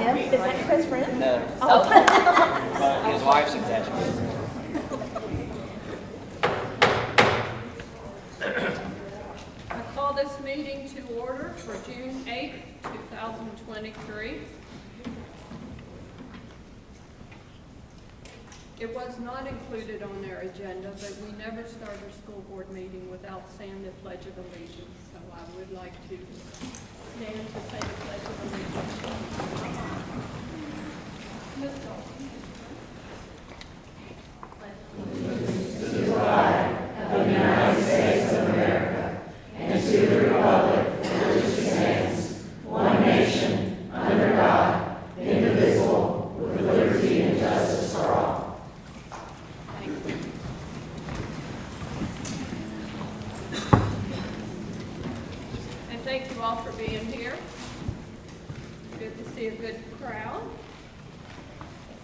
him? Is that your best friend? No. Oh. But his wife's exaggerating. I call this meeting to order for June 8th, 2023. It was not included on their agenda, but we never start a school board meeting without saying the Pledge of Allegiance. So I would like to stand to say the Pledge of Allegiance. Ms. Dalton. And thank you all for being here. Good to see a good crowd.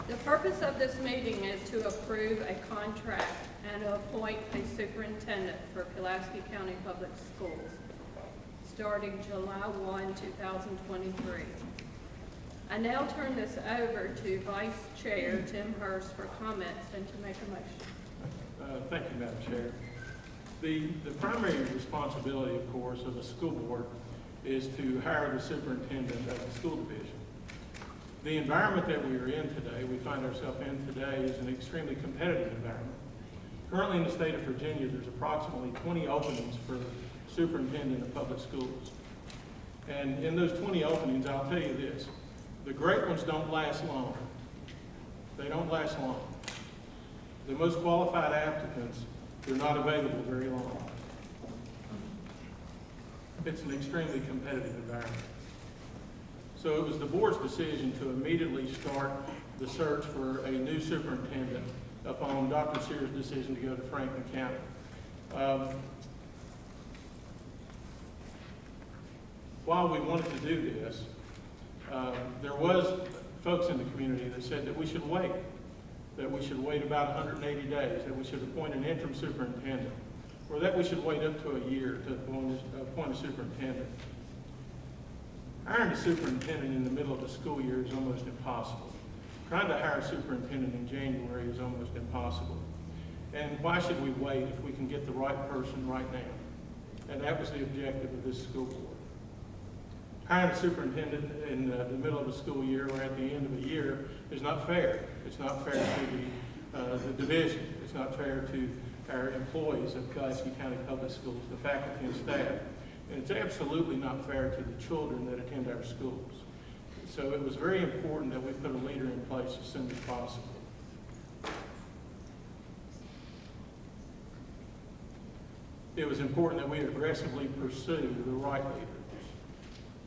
The purpose of this meeting is to approve a contract and to appoint a superintendent for Pulaski County Public Schools starting July 1, 2023. I now turn this over to Vice Chair Tim Hurst for comments and to make a motion. Thank you, Madam Chair. The primary responsibility, of course, of the school board is to hire the superintendent of the school division. The environment that we are in today, we find ourselves in today, is an extremely competitive environment. Currently in the state of Virginia, there's approximately 20 openings for superintendent of public schools. And in those 20 openings, I'll tell you this, the great ones don't last long. They don't last long. The most qualified applicants, they're not available very long. It's an extremely competitive environment. So it was the board's decision to immediately start the search for a new superintendent upon Dr. Sears' decision to go to Franklin County. While we wanted to do this, there was folks in the community that said that we should wait about 180 days, that we should appoint an interim superintendent, or that we should wait up to a year to appoint a superintendent. Hiring a superintendent in the middle of the school year is almost impossible. Trying to hire a superintendent in January is almost impossible. And why should we wait if we can get the right person right now? And that was the objective of this school board. Hiring a superintendent in the middle of the school year or at the end of a year is not fair. It's not fair to the division. It's not fair to our employees of Pulaski County Public Schools, the faculty and staff. And it's absolutely not fair to the children that attend our schools. So it was very important that we put a leader in place as soon as possible. It was important that we aggressively pursue the right leader.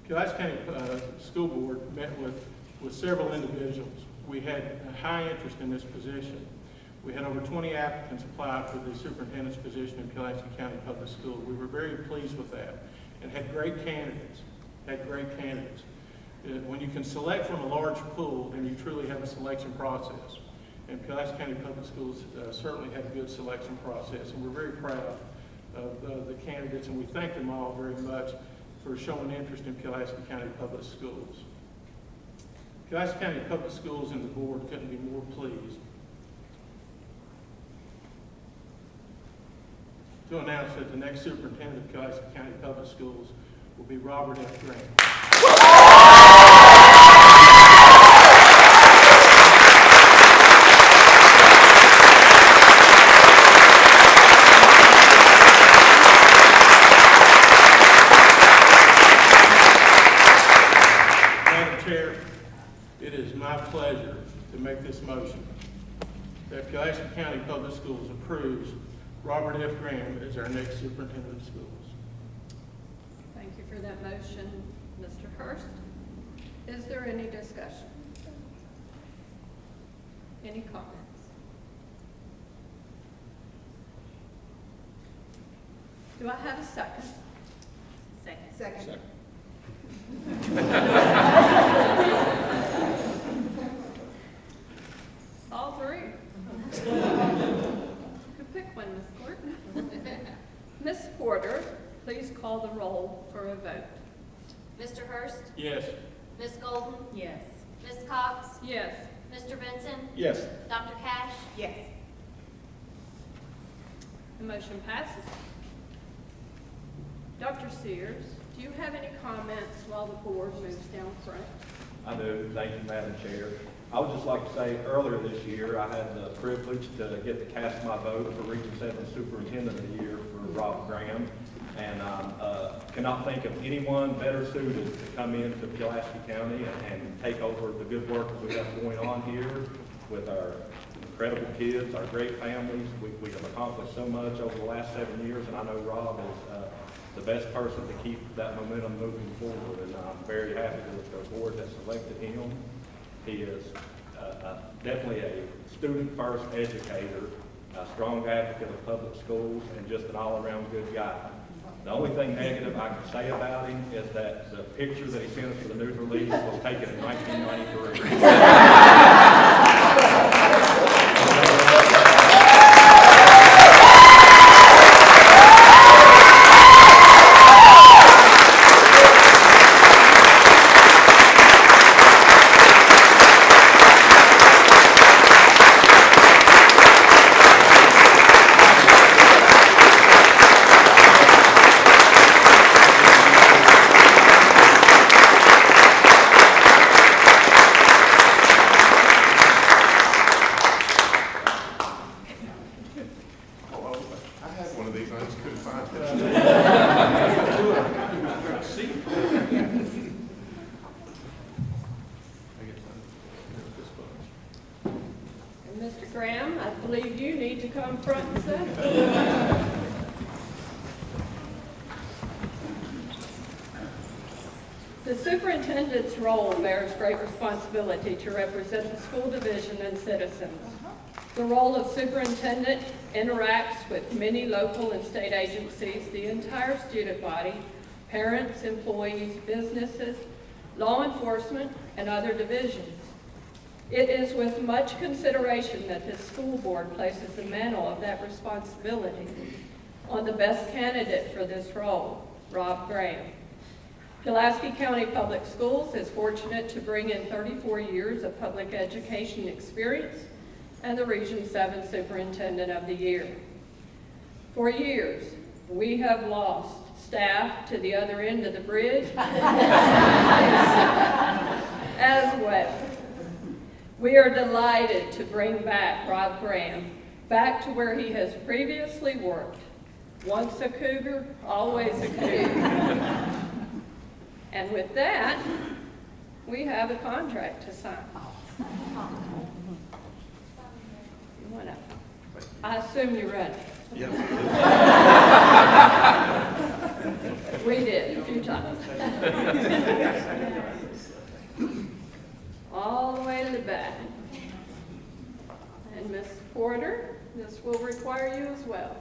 Pulaski County School Board met with several individuals. We had a high interest in this position. We had over 20 applicants apply for the superintendent's position in Pulaski County Public Schools. We were very pleased with that and had great candidates. When you can select from a large pool, then you truly have a selection process. And Pulaski County Public Schools certainly had a good selection process, and we're very proud of the candidates, and we thank them all very much for showing interest in Pulaski County Public Schools. Pulaski County Public Schools and the board couldn't be more pleased to announce that the next superintendent of Pulaski County Public Schools will be Robert F. Grant. Madam Chair, it is my pleasure to make this motion that Pulaski County Public Schools approves Robert F. Graham as our next superintendent of schools. Thank you for that motion, Mr. Hurst. Is there any discussion? Any comments? Do I have a second? Second. All three. Could pick one, Ms. Gordon. Ms. Porter, please call the roll for a vote. Mr. Hurst? Yes. Ms. Golden? Yes. Ms. Cox? Yes. Mr. Benson? Yes. Dr. Cash? Yes. The motion passes. Dr. Sears, do you have any comments while the board moves down front? I do. Thank you, Madam Chair. I would just like to say, earlier this year, I had the privilege to get to cast my vote for Region 7 Superintendent of the Year for Rob Graham. And I cannot think of anyone better suited to come into Pulaski County and take over the good work that we have going on here with our incredible kids, our great families. We have accomplished so much over the last 7 years, and I know Rob is the best person to keep that momentum moving forward. And I'm very happy with the board that selected him. He is definitely a student-first educator, a strong advocate of public schools, and just an all-around good guy. The only thing negative I can say about him is that the picture that he sent us for the news release was taken in 1993. And Mr. Graham, I believe you need to come front and center. The superintendent's role bears great responsibility to represent the school division and citizens. The role of superintendent interacts with many local and state agencies, the entire student body, parents, employees, businesses, law enforcement, and other divisions. It is with much consideration that this school board places the mantle of that responsibility on the best candidate for this role, Rob Graham. Pulaski County Public Schools is fortunate to bring in 34 years of public education experience and the Region 7 Superintendent of the Year. For years, we have lost staff to the other end of the bridge as well. We are delighted to bring back Rob Graham back to where he has previously worked. Once a Cougar, always a Cougar. And with that, we have a contract to sign. You wanna? I assume you're ready. Yes. We did a few times. All the way to the back. And Miss Porter, this will require you as well.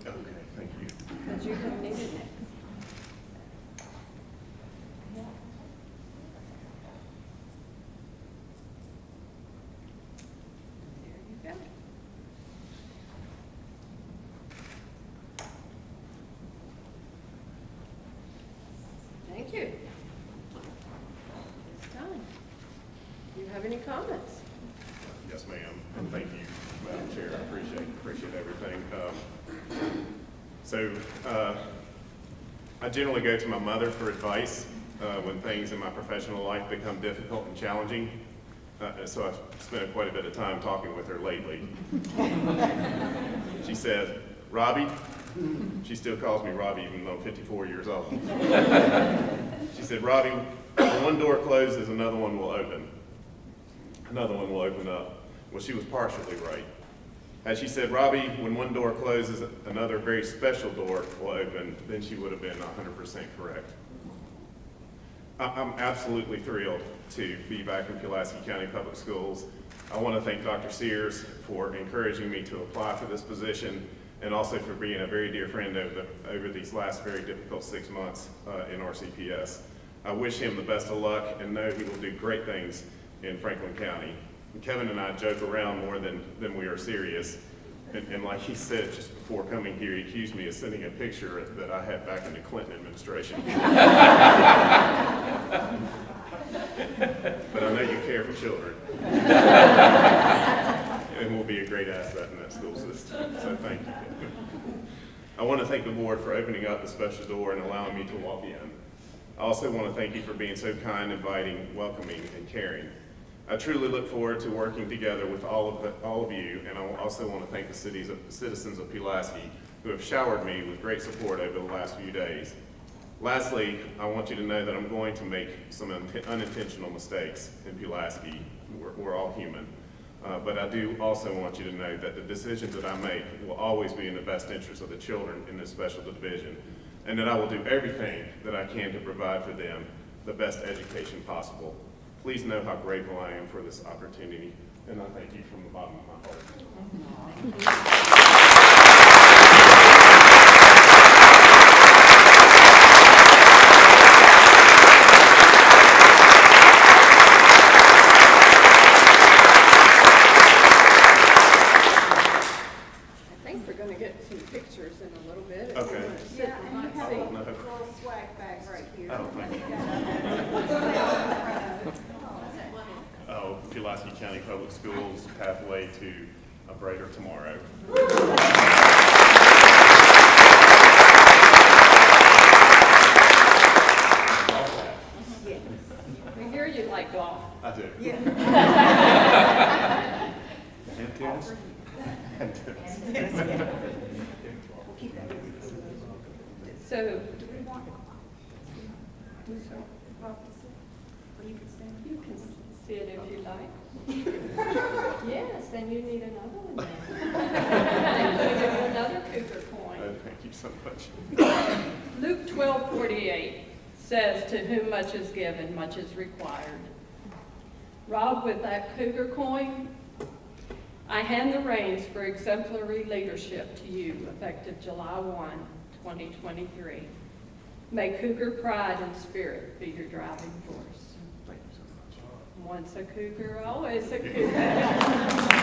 Okay, thank you. Because you don't need it next. There you go. Thank you. It's done. Do you have any comments? Yes, ma'am, and thank you, Madam Chair, I appreciate everything. I generally go to my mother for advice when things in my professional life become difficult and challenging. So I've spent quite a bit of time talking with her lately. She said, Robbie, she still calls me Robbie even though I'm 54 years old. She said, Robbie, when one door closes, another one will open. Another one will open up. Well, she was partially right. As she said, Robbie, when one door closes, another very special door will open, then she would have been 100% correct. I'm absolutely thrilled to be back in Pulaski County Public Schools. I want to thank Dr. Sears for encouraging me to apply for this position and also for being a very dear friend over these last very difficult 6 months in RCPS. I wish him the best of luck and know he will do great things in Franklin County. Kevin and I joke around more than we are serious. And like he said just before coming here, he accused me of sending a picture that I had back in the Clinton administration. But I know you care for children. And will be a great asset in that school system, so thank you. I want to thank the board for opening up the special door and allowing me to walk in. I also want to thank you for being so kind, inviting, welcoming, and caring. I truly look forward to working together with all of you, and I also want to thank the citizens of Pulaski who have showered me with great support over the last few days. Lastly, I want you to know that I'm going to make some unintentional mistakes in Pulaski. We're all human. But I do also want you to know that the decisions that I make will always be in the best interest of the children in this special division, and that I will do everything that I can to provide for them the best education possible. Please know how grateful I am for this opportunity, and I thank you from the bottom of my heart. I think we're going to get some pictures in a little bit. If you Okay. want to sit in my seat. No. Little swag bag right here. Oh, thank you. Oh, Pulaski County Public Schools Pathway to a Brighter Tomorrow. We hear you like golf. I do. Yeah. And tennis. And tennis. We'll keep that. So, Do we want? Or you can stand. you can sit if you like. Yes, and you need another one now. We'll give you another cougar coin. Oh, thank you so much. Luke 12:48 says, "To whom much is given, much is required." Rob, with that cougar coin, I hand the reins for exemplary leadership to you, effective July 1, 2023. May cougar pride and spirit be your driving force. Thank you so much. Once a cougar, always a cougar.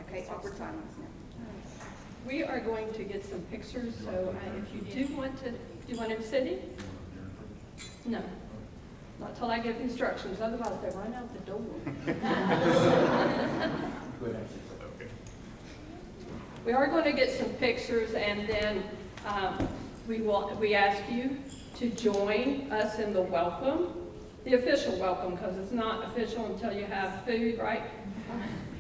Okay, awkward silence now. We are going to get some pictures, so if you do want to, do you want him sitting? No, not till I give instructions, otherwise they run out the door. Okay. We are going to get some pictures, and then we ask you to join us in the welcome, the official welcome, because it's not official until you have food, right?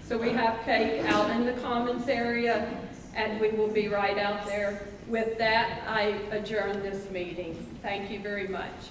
So we have cake out in the commons area, and we will be right out there. With that, I adjourn this meeting. Thank you very much.